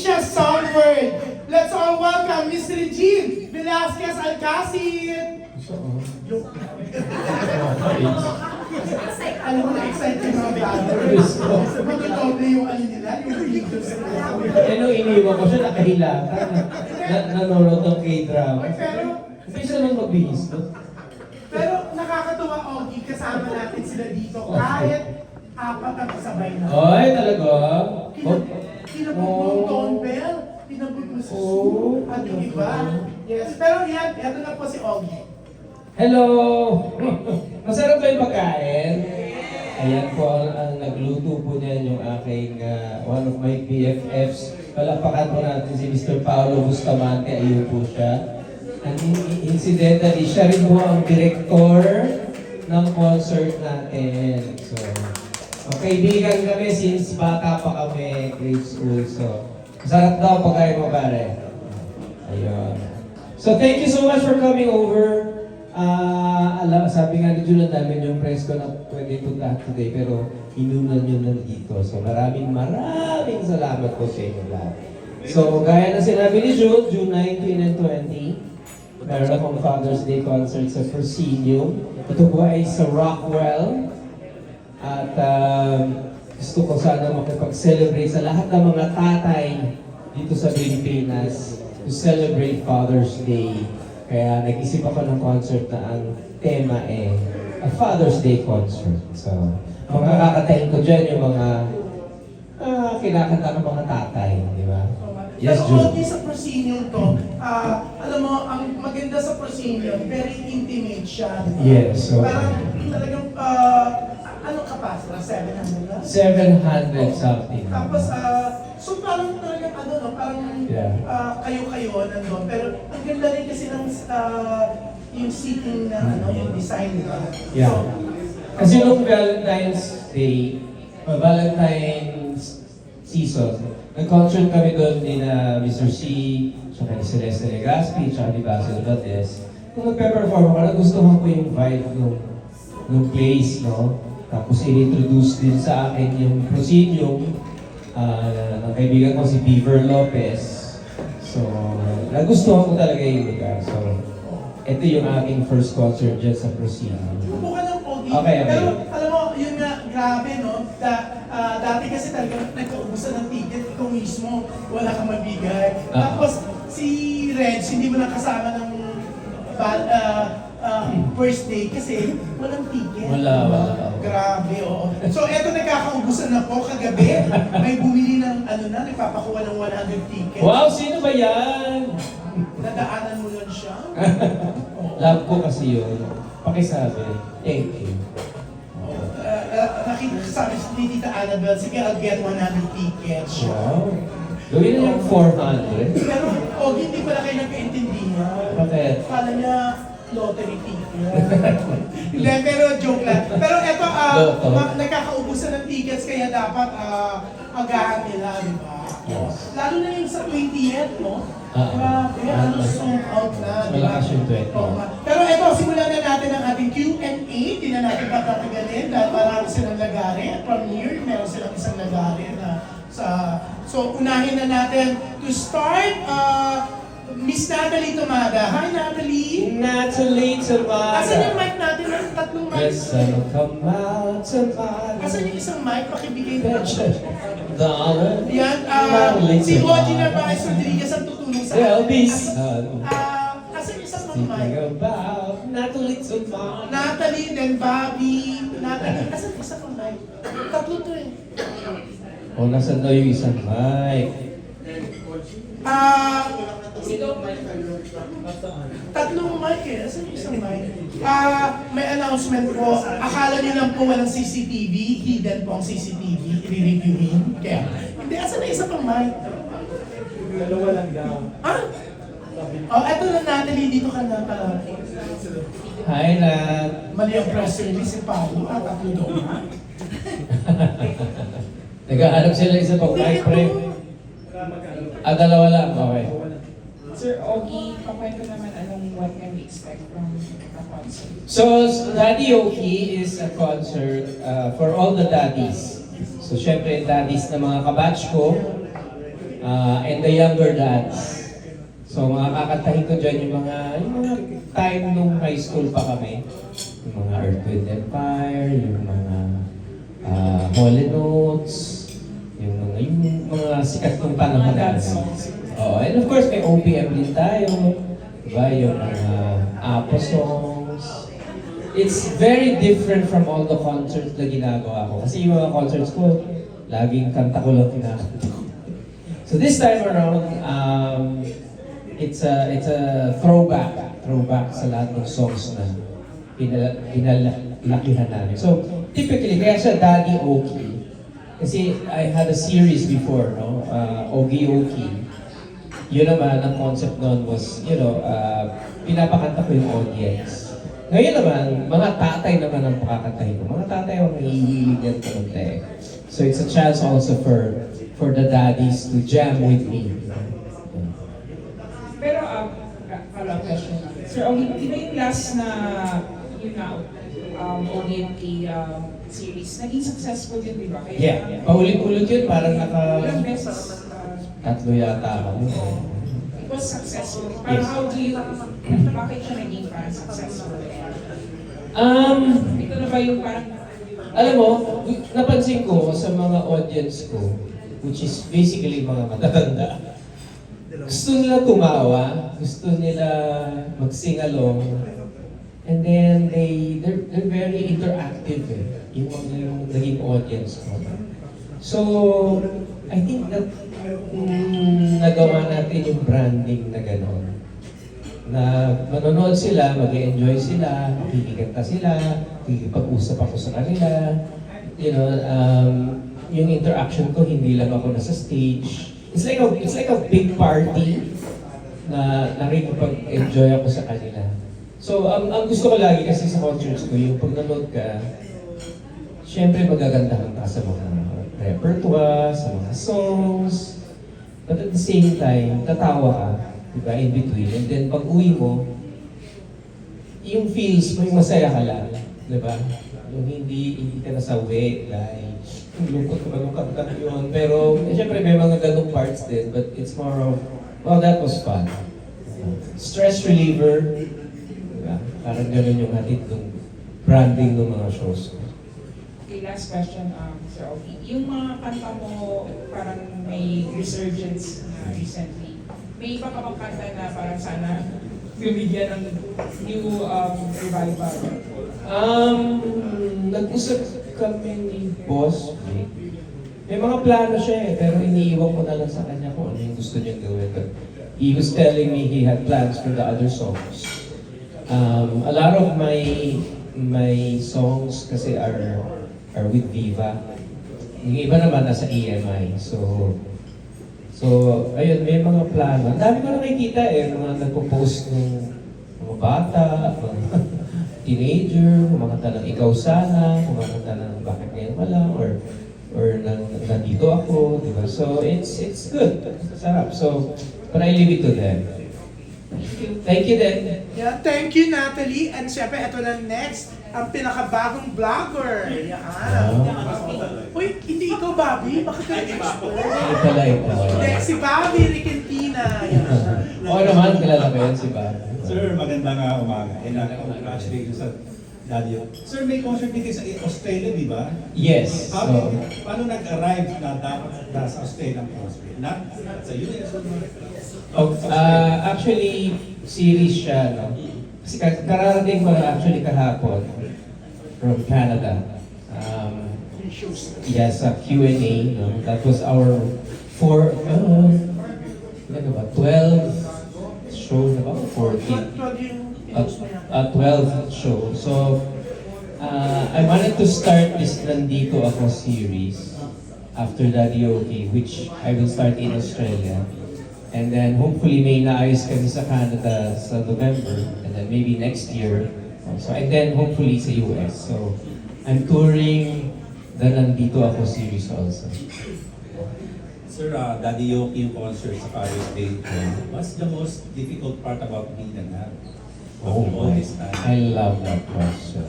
Just Soundword. Let's all welcome Miss Regine Velasquez Alcacid. Alam mo na excited yung mga vloggers. Mag-doble yung ano nila, yung videos nila. Nung iniwan ko siya, nakahilata. Nanonood ng K-drama. Hindi siya naman magbihis, no? Pero nakakatuwa, Ogie, kasama natin sila dito. Kahit apat ang kasabay na. Ay, talaga? Kinabot mo yung tone bell, kinabot mo sa soup, at yung iba. Yes, pero yan, eto na po si Ogie. Hello! Masarap ba yung pagkain? Ayan po ang nagluto po niyan yung aking one of my BFFs. Palakpakan po natin si Mr. Paolo Bustamante. Ayun po siya. And incidentally, siya rin po ang director ng concert natin. So, kaibigan kami since bata pa kami, grade school. So, masarap daw pagkain mo, pare. Ayun. So, thank you so much for coming over. Sabi nga ni Julian namin yung press ko na pwede punta today, pero inunan yun nandito. So, maraming salamat po sa inyo lahat. So, gaya na sinabi ni June 19 and 20, meron akong Father's Day concert sa Proscenio. Ito po ay sa Rockwell. At gusto ko sana makipag-celebrate sa lahat ng mga tatay dito sa Pilipinas to celebrate Father's Day. Kaya nag-isip ako ng concert na ang tema a Father's Day concert. So, mga kakatayin ko dyan yung mga kinakanta ng mga tatay, di ba? Yes, Pero okay sa Proscenio to, alam mo, ang maganda sa Proscenio, very intimate siya. Yes, so parang talagang, anong kapasra? 700 na? 700 something. Tapos, so parang talagang parang kayo-kayo nandun. Pero ang ganda rin kasi ng yung seating na yung design nila. Yeah. So, Kasi nung Valentine's Day, Valentine's season, nag-concert kami doon ni na Mr. C, tsaka ni Celeste Legaspi, tsaka ni Basil Valdez. Kung nagpe-perform ako, nagustuhan ko yung vibe nung place, no? Tapos i-introduce din sa akin yung Proscenio, ng kaibigan ko si Beaver Lopez. So, nagustuhan ko talaga yung lugar. So, ito yung aking first concert dyan sa Proscenio. Mukha ng pogi. Okay. Pero alam mo, yun nga, grabe, no? Dati kasi talagang nagkaubusan ng ticket, ikaw mismo, wala kang mabigay. Tapos, si Reg, hindi mo nakasama ng first day kasi walang ticket. Wala. Grabe, oo. So, eto nagkakaubusan na po kagabi. May bumili ng nagpapakuha ng 100 tickets. Wow, sino ba yan? Nadaanan mo lang siya. Love ko kasi yun. Pakisabi. Thank you. Sabi ni Tita Annabelle, sige, I'll get 100 tickets. Wow. Gawin na yung 400. Pero, hindi pala kayo nagkaintindihan. Bakit? Kala niya, lottery ticket. Hindi, pero joke lang. Pero eto, nagkakaubusan ng tickets, kaya dapat agahan nila, di ba? Yes. Lalo na yung sa 20th, no? Sold out na, di ba? Malakas yung 20. Pero eto, simulan na natin ang ating Q&A. Hindi na natin patatagalin dahil marami silang lagari. From here, meron silang isang lagari na So, unahin na natin to start. Miss Natalie Tomada. Hi, Natalie! Natalie Tomada. Asan yung mic natin? Tatlong mic. Yes, I'll come out Tomada. Asan yung isang mic? Pakibigay mo. Dollar. Yan, si Ogie Narvaez Rodriguez ang tutulong sa There'll be atin. sun. Asan yung isang Thinking mic? about Natalie Tomada. Natalie, then Bobby. Natalie, asan yung isang mic? Tatlo to eh. O, nasan daw yung isang mic? Tatlong mic eh. Asan yung isang mic? May announcement po. Akala niyo lang po walang CCTV. Hidden po ang CCTV. I-reviewin. Kaya, hindi. Asan na isa pang mic? Dalawa lang daw. Eto na Natalie. Dito ka na pala. Hi, Nat. Mali ang press release si Paolo. Tatlo daw na. Naghahanap sila isa pang mic, pre. Dalawa lang. Okay. Sir Ogie, pakwento naman what can we expect from the concert? So, Daddy Oki is a concert for all the daddies. So, syempre, daddies na mga kabatch ko, and the younger dads. So mga kakantahin ko dyan yung mga time nung high school pa kami. Yung mga Earth, Wind & Fire, yung mga Holy Notes, yung mga sikat ng panahon natin. Oh, and of course may OPM din tayo. Diba? Yung mga Apo songs. It's very different from all the concerts na ginagawa ko. Kasi yung mga concerts ko, laging kanta ko lang kinakanta ko. So this time around, it's a throwback sa lahat ng songs na pinalakihan namin. So typically, kaya siya Daddy Okie. Kasi I had a series before, no? Ogie Okie. Yun naman, ang concept noon was, pinapakanta ko yung audience. Ngayon naman, mga tatay naman ang pakakantahin ko. Mga tatay ang nahihilig yan kumante. So it's a chance also for the daddies to jam with me. Pero, follow-up question. Sir, di ba yung last na, ODMT series, naging successful din, di ba? Yeah, paulit-ulit yun, parang Ilang beses? tatlo yata ako. It was successful. Pero Yes. how do you, bakit siya naging parang successful? Ito na ba yung parang, Alam mo, napansin ko sa mga audience ko, which is basically mga matatanda, gusto nila tumawa, gusto nila mag-sing along, and then they're very interactive yung naging audience ko. So, I think that nagawa natin yung branding na gano'n. Na manonood sila, mag-enjoy sila, makikikanta sila, makikipag-usap ako sa kanila. Yung interaction ko, hindi lang ako nasa stage. It's like a big party na nakikipag-enjoy ako sa kanila. So, ang gusto ko lagi kasi sa concerts ko, yung pag nanood ka, syempre magagandahan ka sa mga repertoire, sa mga songs. But at the same time, tatawa ka, diba, in between. And then pag uwi mo, yung feels mo, yung masaya ka lang, diba? Yung hindi ka nasawi, dahil yung lungkot ka nung kanta yun. Pero, syempre may mga ganong parts din, but it's more of, well, that was fun. Stress reliever, diba? Parang gano'n yung hatid ng branding ng mga shows ko. okay, last question, Sir Ogie. Yung mga kanta mo, parang may resurgence na recently. May iba ka bang kanta na parang sana bibigyan ng new revival? Nag-usap kami ni Boss Vic. May mga plano siya pero iniiwan ko na lang sa kanya kung ano yung gusto niyang gawin. But he was telling me he had plans for the other songs. A lot of my songs kasi are with Viva. Yung iba naman nasa EMI. So, ayun, may mga plano. Ang dami ko nakikita mga nagpo-post ng mga bata, mga teenager, kumakanta ng Ikaw Sana, kumakanta ng Bakit Ngayon Ka Lang, or nandito ako, di ba? So, it's good. Sarap. So, but I leave it to them. Thank you then. Yeah, thank you, Natalie. And syempre, ito na next, ang pinakabagong vlogger. Yan. Uy, hindi ikaw, Bobby? Bakit ka nag-expert? Ay pala ito. Hindi, si Bobby Riquentina. Yan. Oo naman, kilala ko yan si Bob. Sir, magandang umaga. And congratulations sa Daddy. Sir, may concert din kayo sa Australia, di ba? Yes. So, Paano nag-arrive na dapat sa Australia ang concert? Not sa US or actually, series siya, no? Kasi kararating ko na actually kahapon from Canada. Yes, a Q&A, no? That was our 12 show na ba? 14. 12th show. So, I wanted to start this Nandito Ako series after Daddy Okie, which I will start in Australia. And then hopefully may naayos kami sa Canada sa November, and then maybe next year. So, and then hopefully sa US. So, I'm touring the Nandito Ako series also. Sir, Daddy Yoki yung concert sa Paris Day. What's the most difficult part about being an act? Oh, All this time. I love that question.